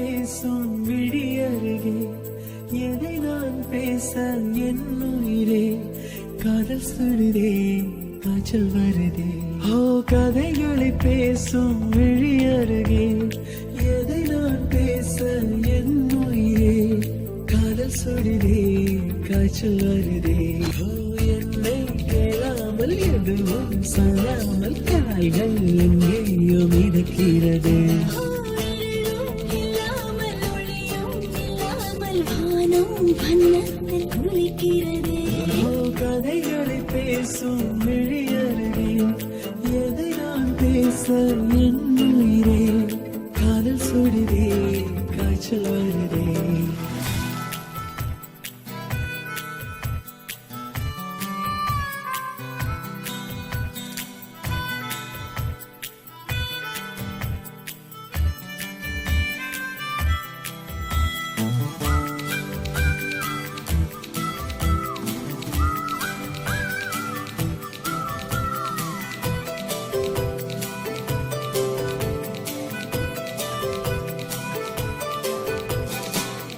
பேசும் விழி அருகே எதை நான் பேச என் உயிரே காதல் சுடுதே காய்ச்சல் வருதே ஓ கதைகளை பேசும் விழி அருகே எதை நான் பேச என் உயிரே காதல் சுடுதே காய்ச்சல் வருதே ஓ என்னை கேளாமல் எதுவும் சொல்லாமல் காய்கள் எங்கேயோ மிதக்கிறது கதைகளை பேசும் விழியருகே எதை நான் பேச என் உயிரே காதல் சுடுதே காய்ச்சல் வருதே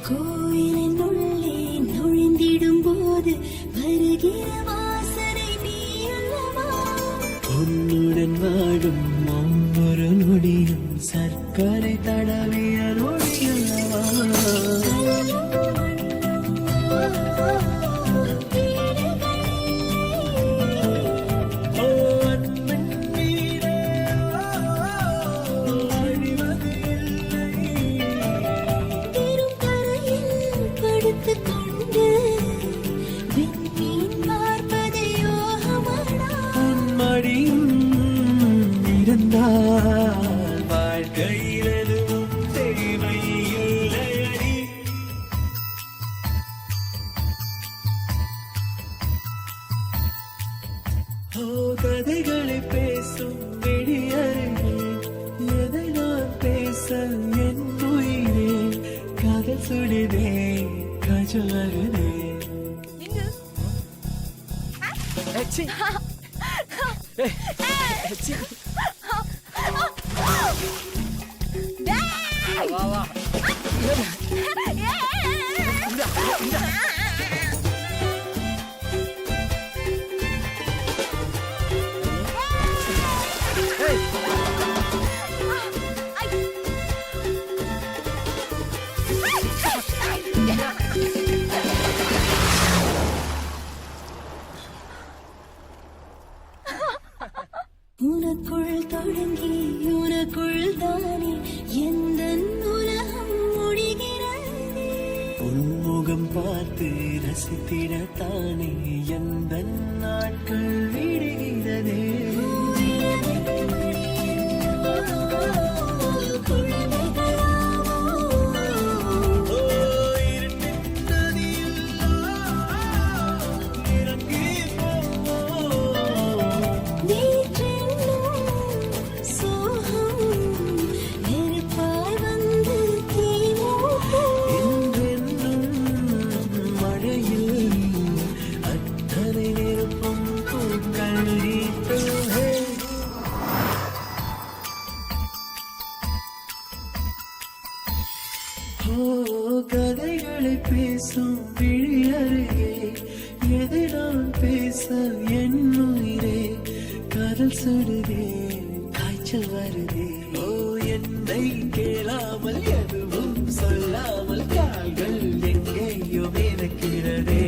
கோயிலின் உள்ளே நுழைந்திடும் போது வருகிற வாசனை நீ அல்லவா உன்னுடன் வாடும் ஒவ்வொரு நொடியும் சர்க்கரை தடவிய நொடியல்லவா ஓ அன்பின் மீதே அழிவது பெரும் கரையில் படுத்துக் கொண்டு விண்மீன் பார்ப்பது யோகமானா மடியும் இருந்தால் வாழ்க்கையில் எதுவும் தேவையில்லையடி ஓ கதைகளை பேசும் விழியருகே எதை நான் பேச என் உயிரே காதல் சுடுதே காய்ச்சல் வருதே உனக்குள் தொடங்கி உனக்குள் தானே எந்த உலகம் முடிகிறது உன்முகம் பார்த்து ரசித்திடத்தானே எந்த நாட்கள் விடுகிறதே ஓ இருட்டின் நதியில் இறங்கி போவோம் மழையில் அத்தனை நெருப்பும் பூக்கள் ஈர்த்தே. ஓ கதைகளை பேசும் விழியருகே எதை நான் பேச என் உயிரே காதல் சுடுதே காய்ச்சல் வருதே ஓ என்னை கேளாமல் எதுவும் சொல்லாமல் கால்கள் எங்கேயோ மிதக்கிறதே